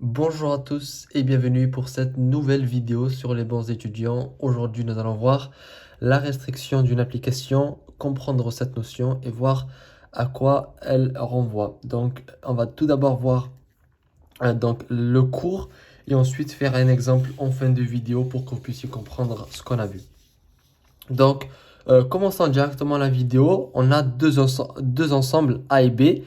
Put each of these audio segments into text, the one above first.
Bonjour à tous et bienvenue pour cette nouvelle vidéo sur les bons étudiants. Aujourd'hui, nous allons voir la restriction d'une application, comprendre cette notion et voir à quoi elle renvoie. Donc, on va tout d'abord voir donc, le cours et ensuite faire un exemple en fin de vidéo pour que vous puissiez comprendre ce qu'on a vu. Donc, commençons directement la vidéo. On a deux ensembles A et B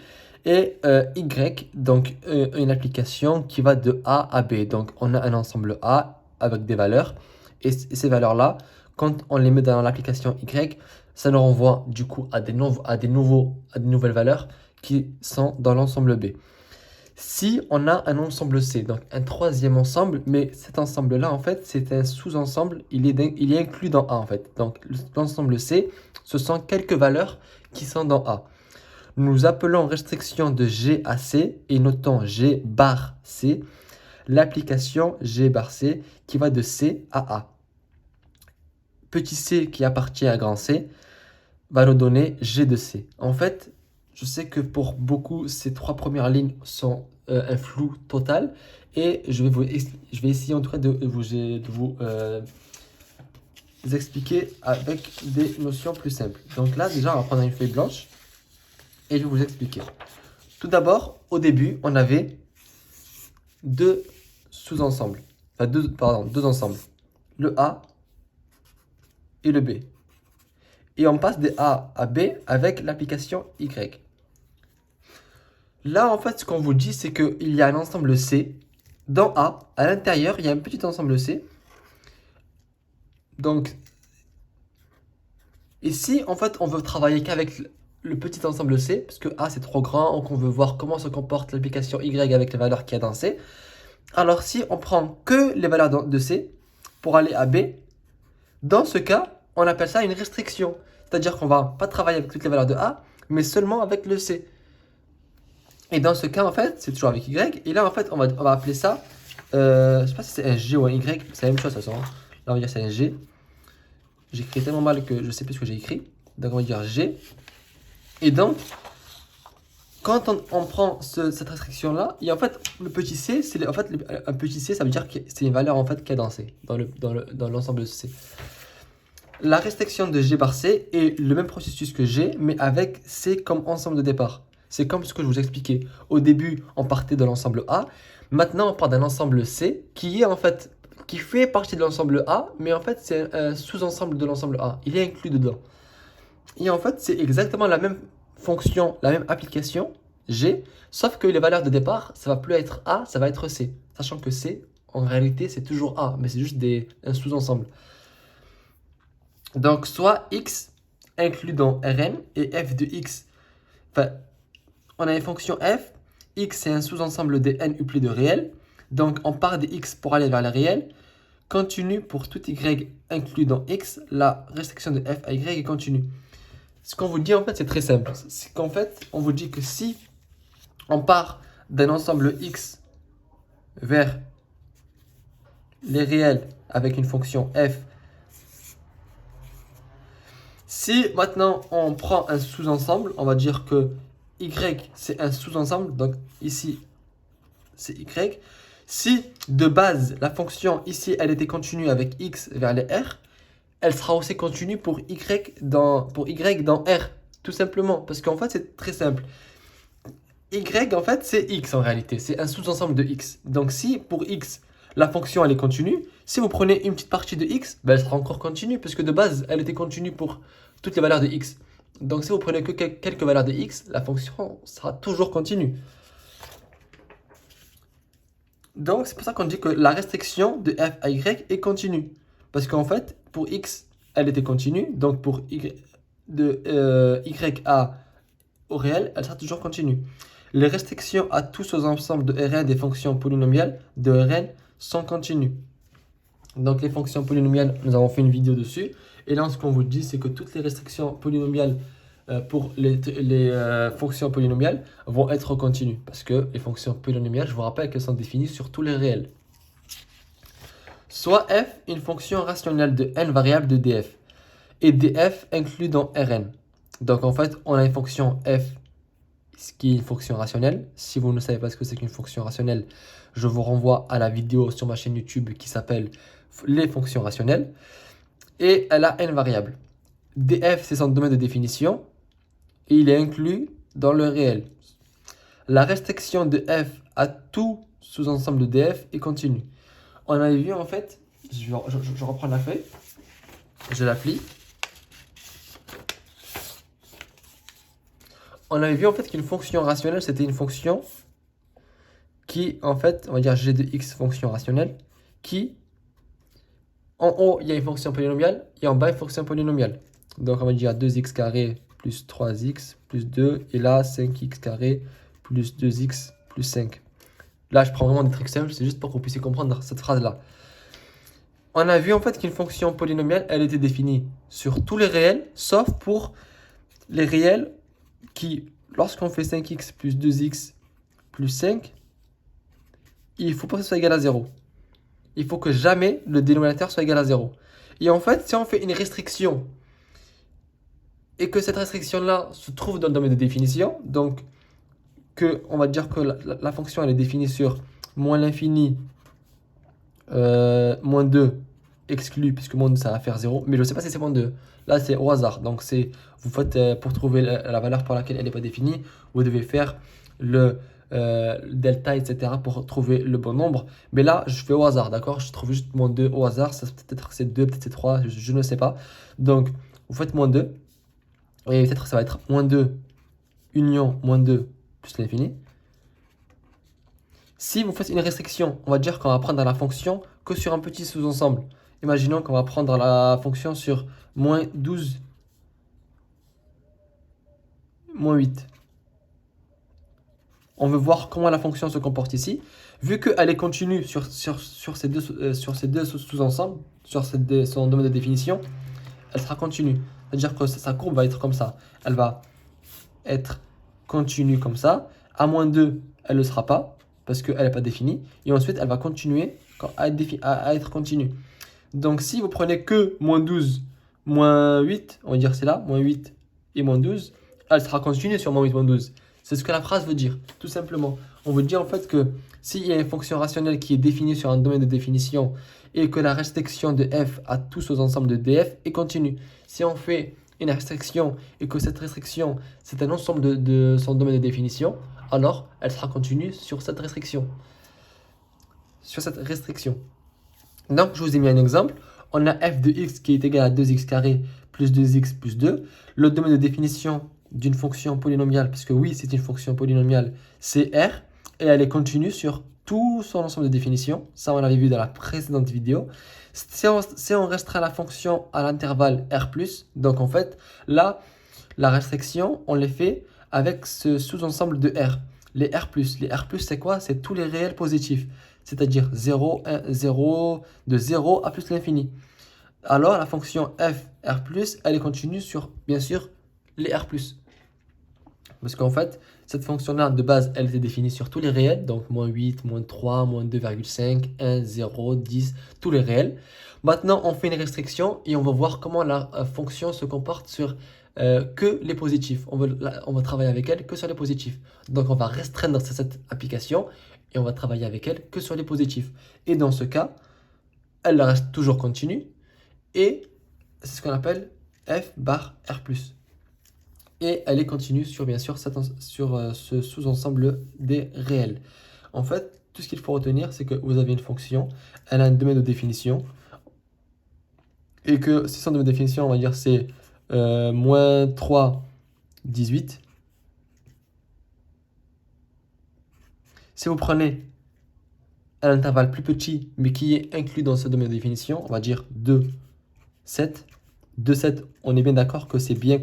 et Y, donc une application qui va de A à B. Donc, on a un ensemble A avec des valeurs et ces valeurs-là, quand on les met dans l'application Y, ça nous renvoie du coup à des nouvelles valeurs qui sont dans l'ensemble B. Si on a un ensemble C, donc un troisième ensemble, mais cet ensemble-là, en fait, c'est un sous-ensemble, il est inclus dans A, en fait. Donc, l'ensemble C, ce sont quelques valeurs qui sont dans A. Nous appelons restriction de G à C et notons G bar C, l'application G bar C qui va de C à A. Petit c qui appartient à grand C va nous donner G de C. En fait, je sais que pour beaucoup, ces trois premières lignes sont un flou total et je vais essayer en tout cas de vous expliquer avec des notions plus simples. Donc là, déjà, on va prendre une feuille blanche et je vais vous expliquer. Tout d'abord, au début, on avait deux sous-ensembles, enfin deux ensembles, le A et le B. Et on passe de A à B avec l'application Y. Là, en fait, ce qu'on vous dit, c'est qu'il y a un ensemble C. Dans A, à l'intérieur, il y a un petit ensemble C. Donc, ici, en fait, on veut travailler qu'avec le petit ensemble C, parce que A, c'est trop grand, donc on veut voir comment se comporte l'application Y avec les valeurs qu'il y a dans C. Alors, si on prend que les valeurs de C pour aller à B, dans ce cas, on appelle ça une restriction. C'est-à-dire qu'on va pas travailler avec toutes les valeurs de A, mais seulement avec le C. Et dans ce cas, en fait, c'est toujours avec Y. Et là, en fait, on va appeler ça, je sais pas si c'est un G ou un Y, c'est la même chose de toute façon. Là, on va dire c'est un G. J'écris tellement mal que je sais plus ce que j'ai écrit. Donc, on va dire G. Et donc, quand on prend cette restriction-là, et en fait, le petit c, c'est en fait, un petit c, ça veut dire que c'est une valeur en fait cadencée dans l'ensemble de C. La restriction de G par C est le même processus que G, mais avec C comme ensemble de départ. C'est comme ce que je vous expliquais. Au début, on partait de l'ensemble A. Maintenant, on part d'un ensemble C qui fait partie de l'ensemble A, mais en fait, c'est un sous-ensemble de l'ensemble A. Il est inclus dedans. Et en fait, c'est exactement la même fonction, la même application G, sauf que les valeurs de départ, ça va plus être A, ça va être C. Sachant que C, en réalité, c'est toujours A, mais c'est juste un sous-ensemble. Donc, soit X inclus dans Rn et f de X. Enfin, on a une fonction f. X, c'est un sous-ensemble de n uplis de réel. Donc, on part de X pour aller vers le réel. Continue pour tout Y inclus dans X. La restriction de f à Y est continue. Ce qu'on vous dit, en fait, c'est très simple. C'est qu'en fait, on vous dit que si on part d'un ensemble X vers les réels avec une fonction f. Si maintenant on prend un sous-ensemble, on va dire que Y c'est un sous-ensemble, donc ici c'est Y. Si de base la fonction ici elle était continue avec X vers les R, elle sera aussi continue pour Y dans R, tout simplement, parce qu'en fait c'est très simple. Y en fait c'est X en réalité, c'est un sous-ensemble de X. Donc si pour X la fonction elle est continue, si vous prenez une petite partie de X, ben, elle sera encore continue, puisque de base elle était continue pour toutes les valeurs de X. Donc si vous prenez que quelques valeurs de X, la fonction sera toujours continue. Donc c'est pour ça qu'on dit que la restriction de f à y est continue. Parce qu'en fait, pour x, elle était continue. Donc pour y, y à au réel, elle sera toujours continue. Les restrictions à tous aux ensembles de Rn des fonctions polynomiales de Rn sont continues. Donc les fonctions polynomiales, nous avons fait une vidéo dessus. Et là, ce qu'on vous dit, c'est que toutes les restrictions polynomiales pour les fonctions polynomiales vont être continues. Parce que les fonctions polynomiales, je vous rappelle qu'elles sont définies sur tous les réels. Soit f, une fonction rationnelle de n variables de df. Et df inclus dans Rn. Donc en fait, on a une fonction f ce qui est une fonction rationnelle. Si vous ne savez pas ce que c'est qu'une fonction rationnelle, je vous renvoie à la vidéo sur ma chaîne YouTube qui s'appelle les fonctions rationnelles. Et elle a n variables. df, c'est son domaine de définition et il est inclus dans le réel. La restriction de f à tout sous-ensemble de df est continue. On avait vu en fait, je reprends la feuille, je la plie. On avait vu en fait qu'une fonction rationnelle, c'était une fonction qui, en fait, on va dire g de x fonction rationnelle, qui, en haut, il y a une fonction polynomiale et en bas, une fonction polynomiale. Donc, on va dire 2x carré plus 3x plus 2, et là, 5x carré plus 2x plus 5. Là, je prends vraiment des trucs simples, c'est juste pour que vous puissiez comprendre cette phrase-là. On a vu en fait qu'une fonction polynomiale, elle était définie sur tous les réels, sauf pour les réels qui, lorsqu'on fait 5x plus 2x plus 5, il faut pas que ce soit égal à 0. Il faut que jamais le dénominateur soit égal à 0. Et en fait, si on fait une restriction et que cette restriction-là se trouve dans le domaine de définition, donc on va dire que la fonction elle est définie sur moins l'infini, moins 2 exclu, puisque moins 2 ça va faire 0, mais je ne sais pas si c'est moins 2. Là c'est au hasard, donc vous faites pour trouver la valeur pour laquelle elle n'est pas définie, vous devez faire le delta, etc. pour trouver le bon nombre. Mais là, je fais au hasard, d'accord? Je trouve juste moins 2 au hasard, peut-être que c'est 2, peut-être c'est 3, je ne sais pas. Donc, vous faites moins 2, et peut-être ça va être moins 2 union moins 2 plus l'infini. Si vous faites une restriction, on va dire qu'on va prendre la fonction que sur un petit sous-ensemble. Imaginons qu'on va prendre la fonction sur moins 12, moins 8. On veut voir comment la fonction se comporte ici. Vu qu'elle est continue sur ces deux sous-ensembles, sur son domaine de définition, elle sera continue. C'est-à-dire que sa courbe va être comme ça. Elle va être continue comme ça. À moins 2, elle ne le sera pas, parce qu'elle n'est pas définie. Et ensuite, elle va continuer à être continue. Donc, si vous prenez que moins 12, moins 8, on va dire c'est là, moins 8 et moins 12, elle sera continue sur moins 8, moins 12. C'est ce que la phrase veut dire, tout simplement. On veut dire en fait que s'il y a une fonction rationnelle qui est définie sur un domaine de définition et que la restriction de f à tous aux ensembles de df est continue. Si on fait une restriction et que cette restriction, c'est un ensemble de son domaine de définition, alors elle sera continue sur cette restriction. Donc, je vous ai mis un exemple. On a f de x qui est égal à 2x carré plus 2x plus 2. Le domaine de définition d'une fonction polynomiale, puisque oui, c'est une fonction polynomiale, c'est R, et elle est continue sur tout son ensemble de définitions. Ça, on l'avait vu dans la précédente vidéo. Si on restreint la fonction à l'intervalle R+, donc en fait, là, la restriction, on les fait avec ce sous-ensemble de R. Les R+, c'est quoi? C'est tous les réels positifs, c'est-à-dire 0, 1, 0, de 0 à plus l'infini. Alors, la fonction f, R+, elle est continue sur, bien sûr, les R+. Parce qu'en fait, cette fonction-là, de base, elle était définie sur tous les réels, donc moins 8, moins 3, moins 2,5, 1, 0, 10, tous les réels. Maintenant, on fait une restriction et on va voir comment la fonction se comporte sur que les positifs. On va travailler avec elle que sur les positifs. Donc, on va restreindre cette application et on va travailler avec elle que sur les positifs. Et dans ce cas, elle reste toujours continue et c'est ce qu'on appelle f bar R+. Et elle est continue sur, bien sûr, ce sous-ensemble des réels. En fait, tout ce qu'il faut retenir, c'est que vous avez une fonction, elle a un domaine de définition, et que si son domaine de définition, on va dire, c'est moins 3, 18. Si vous prenez un intervalle plus petit, mais qui est inclus dans ce domaine de définition, on va dire 2, 7. 2, 7, on est bien d'accord que c'est bien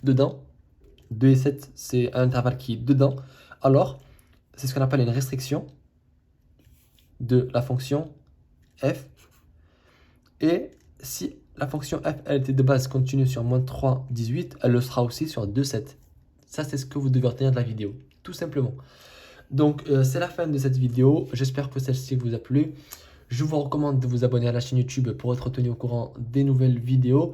dedans. 2 et 7, c'est un intervalle qui est dedans. Alors, c'est ce qu'on appelle une restriction de la fonction f. Et si la fonction f, elle était de base continue sur moins 3, 18, elle le sera aussi sur 2, 7. Ça, c'est ce que vous devez retenir de la vidéo, tout simplement. Donc, c'est la fin de cette vidéo. J'espère que celle-ci vous a plu. Je vous recommande de vous abonner à la chaîne YouTube pour être tenu au courant des nouvelles vidéos.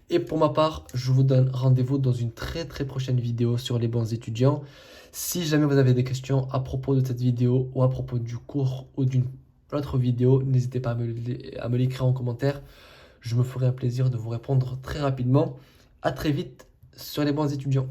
Et pour ma part, je vous donne rendez-vous dans une très prochaine vidéo sur les bons étudiants. Si jamais vous avez des questions à propos de cette vidéo ou à propos du cours ou d'une autre vidéo, n'hésitez pas à me l'écrire en commentaire. Je me ferai un plaisir de vous répondre très rapidement. À très vite sur les bons étudiants.